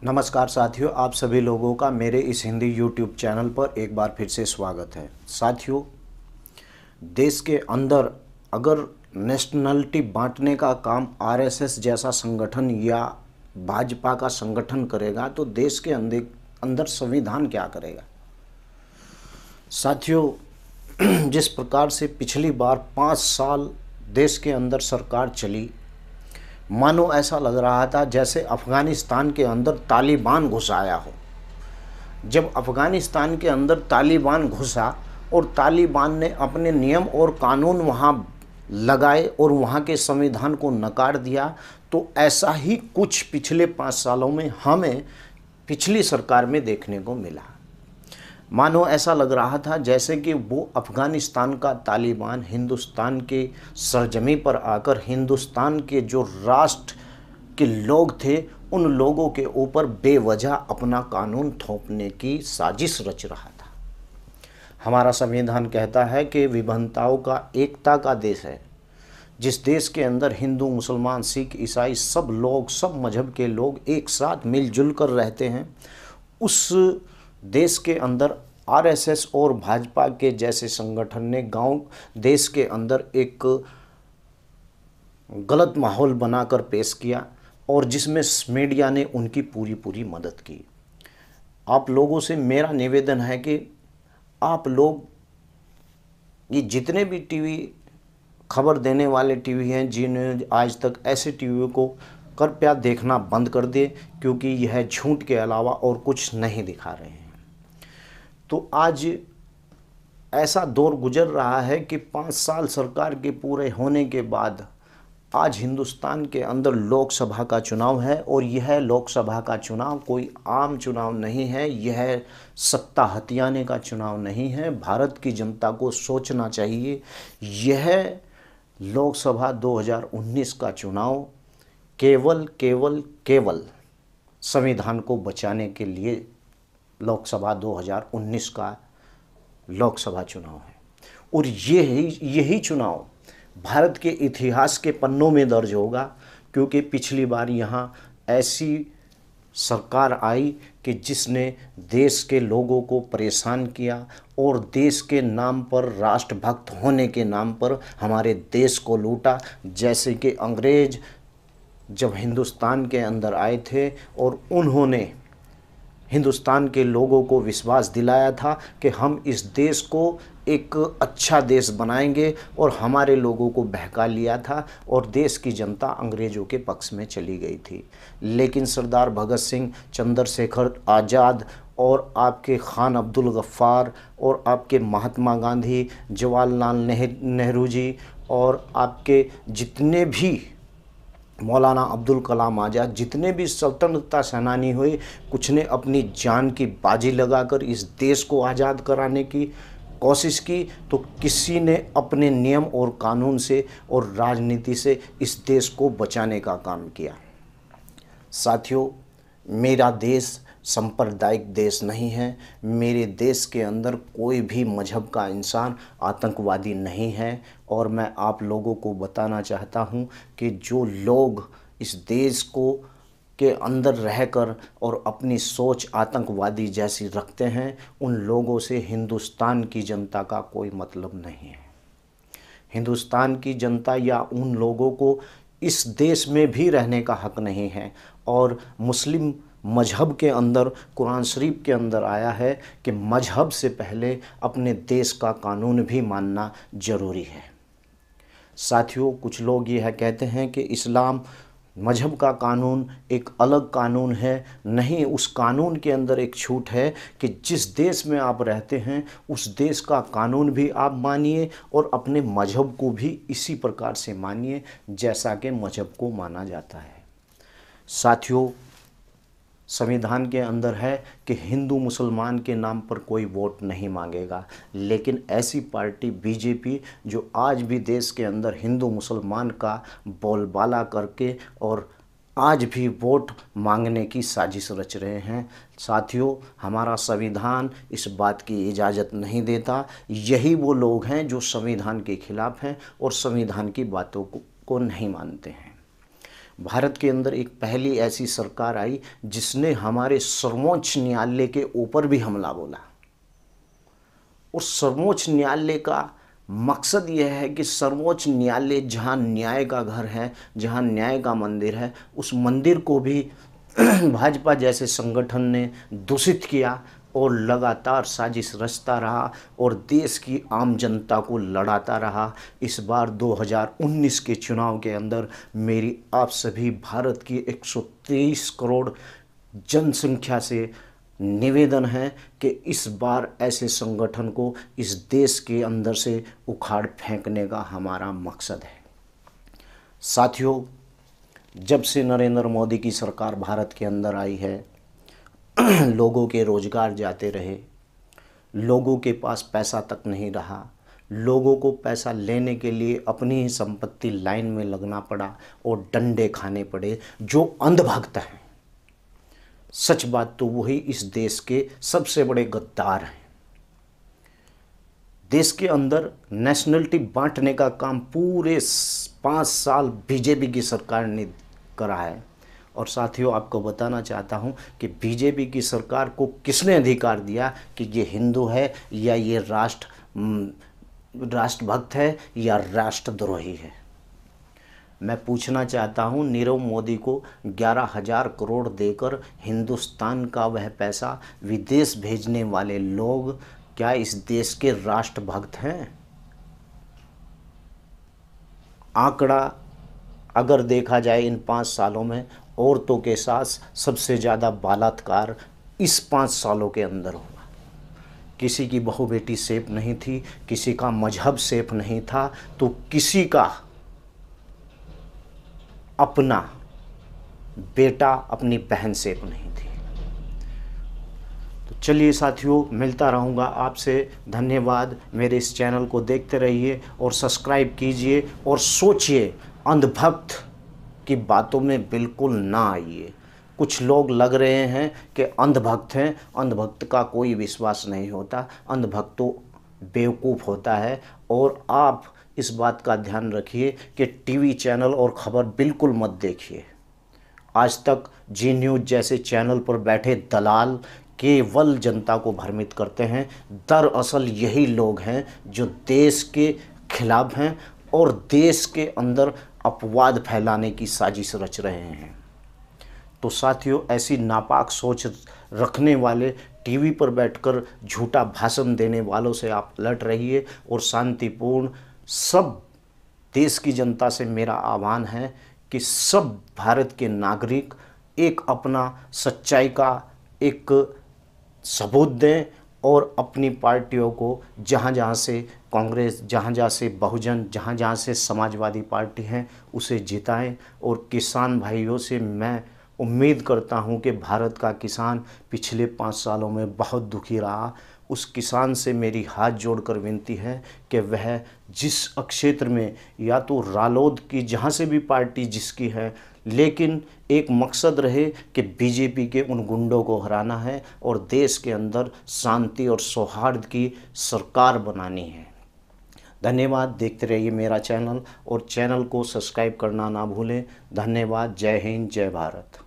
नमस्कार साथियों, आप सभी लोगों का मेरे इस हिंदी यूट्यूब चैनल पर एक बार फिर से स्वागत है। साथियों, देश के अंदर अगर नेशनलिटी बांटने का काम आरएसएस जैसा संगठन या भाजपा का संगठन करेगा तो देश के अंदर अंदर संविधान क्या करेगा। साथियों, जिस प्रकार से पिछली बार 5 साल देश के अंदर सरकार चली, मानो ऐसा लग रहा था जैसे अफ़गानिस्तान के अंदर तालिबान घुस आया हो। जब अफ़गानिस्तान के अंदर तालिबान घुसा और तालिबान ने अपने नियम और कानून वहाँ लगाए और वहाँ के संविधान को नकार दिया, तो ऐसा ही कुछ पिछले 5 सालों में हमें पिछली सरकार में देखने को मिला। मानो ऐसा लग रहा था जैसे कि वो अफ़गानिस्तान का तालिबान हिंदुस्तान के सरजमी पर आकर हिंदुस्तान के जो राष्ट्र के लोग थे उन लोगों के ऊपर बेवजह अपना कानून थोपने की साजिश रच रहा था। हमारा संविधान कहता है कि विभिन्नताओं का एकता का देश है। जिस देश के अंदर हिंदू, मुसलमान, सिख, ईसाई सब लोग, सब मजहब के लोग एक साथ मिलजुल कर रहते हैं, उस देश के अंदर आरएसएस और भाजपा के जैसे संगठन ने गांव देश के अंदर एक गलत माहौल बनाकर पेश किया और जिसमें मीडिया ने उनकी पूरी मदद की। आप लोगों से मेरा निवेदन है कि आप लोग ये जितने भी टीवी खबर देने वाले टीवी हैं, जिन्होंने आज तक ऐसे टीवी को कृपया देखना बंद कर दे, क्योंकि यह झूठ के अलावा और कुछ नहीं दिखा रहे हैं। तो आज ऐसा दौर गुजर रहा है कि 5 साल सरकार के पूरे होने के बाद आज हिंदुस्तान के अंदर लोकसभा का चुनाव है और यह लोकसभा का चुनाव कोई आम चुनाव नहीं है, यह सत्ता हथियाने का चुनाव नहीं है। भारत की जनता को सोचना चाहिए, यह लोकसभा 2019 का चुनाव केवल संविधान को बचाने के लिए लोकसभा 2019 का लोकसभा चुनाव है और यही चुनाव भारत के इतिहास के पन्नों में दर्ज होगा, क्योंकि पिछली बार यहाँ ऐसी सरकार आई कि जिसने देश के लोगों को परेशान किया और देश के नाम पर, राष्ट्रभक्त होने के नाम पर हमारे देश को लूटा। जैसे कि अंग्रेज जब हिंदुस्तान के अंदर आए थे और उन्होंने हिंदुस्तान के लोगों को विश्वास दिलाया था कि हम इस देश को एक अच्छा देश बनाएंगे, और हमारे लोगों को बहका लिया था और देश की जनता अंग्रेज़ों के पक्ष में चली गई थी। लेकिन सरदार भगत सिंह, चंद्रशेखर आज़ाद और आपके खान अब्दुल गफ्फार और आपके महात्मा गांधी, जवाहरलाल नेहरू जी और आपके जितने भी मौलाना अब्दुल कलाम आज़ाद, जितने भी स्वतंत्रता सेनानी हुए, कुछ ने अपनी जान की बाजी लगाकर इस देश को आज़ाद कराने की कोशिश की, तो किसी ने अपने नियम और कानून से और राजनीति से इस देश को बचाने का काम किया। साथियों, मेरा देश सांप्रदायिक देश नहीं है। मेरे देश के अंदर कोई भी मजहब का इंसान आतंकवादी नहीं है, और मैं आप लोगों को बताना चाहता हूं कि जो लोग इस देश को के अंदर रहकर और अपनी सोच आतंकवादी जैसी रखते हैं, उन लोगों से हिंदुस्तान की जनता का कोई मतलब नहीं है। हिंदुस्तान की जनता या उन लोगों को इस देश में भी रहने का हक नहीं है। और मुस्लिम मजहब के अंदर, कुरान शरीफ के अंदर आया है कि मजहब से पहले अपने देश का कानून भी मानना ज़रूरी है। साथियों, कुछ लोग यह कहते हैं कि इस्लाम मजहब का कानून एक अलग कानून है। नहीं, उस कानून के अंदर एक छूट है कि जिस देश में आप रहते हैं उस देश का कानून भी आप मानिए और अपने मजहब को भी इसी प्रकार से मानिए जैसा कि मजहब को माना जाता है। साथियों, संविधान के अंदर है कि हिंदू मुसलमान के नाम पर कोई वोट नहीं मांगेगा, लेकिन ऐसी पार्टी बीजेपी जो आज भी देश के अंदर हिंदू मुसलमान का बोलबाला करके और आज भी वोट मांगने की साजिश रच रहे हैं। साथियों, हमारा संविधान इस बात की इजाज़त नहीं देता। यही वो लोग हैं जो संविधान के खिलाफ़ हैं और संविधान की बातों को नहीं मानते हैं। भारत के अंदर एक पहली ऐसी सरकार आई जिसने हमारे सर्वोच्च न्यायालय के ऊपर भी हमला बोला। और सर्वोच्च न्यायालय का मकसद यह है कि सर्वोच्च न्यायालय जहाँ न्याय का घर है, जहाँ न्याय का मंदिर है, उस मंदिर को भी भाजपा जैसे संगठन ने दूषित किया और लगातार साजिश रचता रहा और देश की आम जनता को लड़ाता रहा। इस बार 2019 के चुनाव के अंदर मेरी आप सभी भारत की 123 करोड़ जनसंख्या से निवेदन है कि इस बार ऐसे संगठन को इस देश के अंदर से उखाड़ फेंकने का हमारा मकसद है। साथियों, जब से नरेंद्र मोदी की सरकार भारत के अंदर आई है, लोगों के रोजगार जाते रहे, लोगों के पास पैसा तक नहीं रहा, लोगों को पैसा लेने के लिए अपनी ही संपत्ति लाइन में लगना पड़ा और डंडे खाने पड़े। जो अंधभक्त हैं, सच बात तो वही इस देश के सबसे बड़े गद्दार हैं। देश के अंदर नेशनलिटी बांटने का काम पूरे 5 साल बीजेपी की सरकार ने करा है। और साथियों, आपको बताना चाहता हूं कि बीजेपी की सरकार को किसने अधिकार दिया कि ये हिंदू है या ये राष्ट्रभक्त है या राष्ट्रद्रोही है। मैं पूछना चाहता हूं, नीरव मोदी को 11,000 करोड़ देकर हिंदुस्तान का वह पैसा विदेश भेजने वाले लोग क्या इस देश के राष्ट्रभक्त हैं? आंकड़ा अगर देखा जाए इन 5 सालों में, औरतों के साथ सबसे ज़्यादा बलात्कार इस 5 सालों के अंदर हुआ। किसी की बहू बेटी सेफ नहीं थी, किसी का मजहब सेफ नहीं था, तो किसी का अपना बेटा, अपनी बहन सेफ नहीं थी। तो चलिए साथियों, मिलता रहूँगा आपसे। धन्यवाद। मेरे इस चैनल को देखते रहिए और सब्सक्राइब कीजिए और सोचिए, अंधभक्त की बातों में बिल्कुल ना आइए। कुछ लोग लग रहे हैं कि अंधभक्त हैं, अंधभक्त का कोई विश्वास नहीं होता, अंधभक्त तो बेवकूफ़ होता है। और आप इस बात का ध्यान रखिए कि टीवी चैनल और ख़बर बिल्कुल मत देखिए। आज तक जी न्यूज़ जैसे चैनल पर बैठे दलाल केवल जनता को भ्रमित करते हैं। दरअसल यही लोग हैं जो देश के खिलाफ हैं और देश के अंदर अपवाद फैलाने की साजिश रच रहे हैं। तो साथियों, ऐसी नापाक सोच रखने वाले, टीवी पर बैठकर झूठा भाषण देने वालों से आप अलर्ट रहिए। और शांतिपूर्ण सब देश की जनता से मेरा आह्वान है कि सब भारत के नागरिक एक अपना सच्चाई का एक सबूत दें और अपनी पार्टियों को, जहाँ जहाँ से कांग्रेस, जहाँ जहाँ से बहुजन, जहाँ जहाँ से समाजवादी पार्टी हैं, उसे जिताएं। और किसान भाइयों से मैं उम्मीद करता हूं कि भारत का किसान पिछले 5 सालों में बहुत दुखी रहा। उस किसान से मेरी हाथ जोड़कर विनती है कि वह जिस क्षेत्र में, या तो रालोद की जहाँ से भी पार्टी जिसकी है, लेकिन एक मकसद रहे कि बीजेपी के उन गुंडों को हराना है और देश के अंदर शांति और सौहार्द की सरकार बनानी है। धन्यवाद। देखते रहिए मेरा चैनल और चैनल को सब्सक्राइब करना ना भूलें। धन्यवाद। जय हिंद, जय भारत।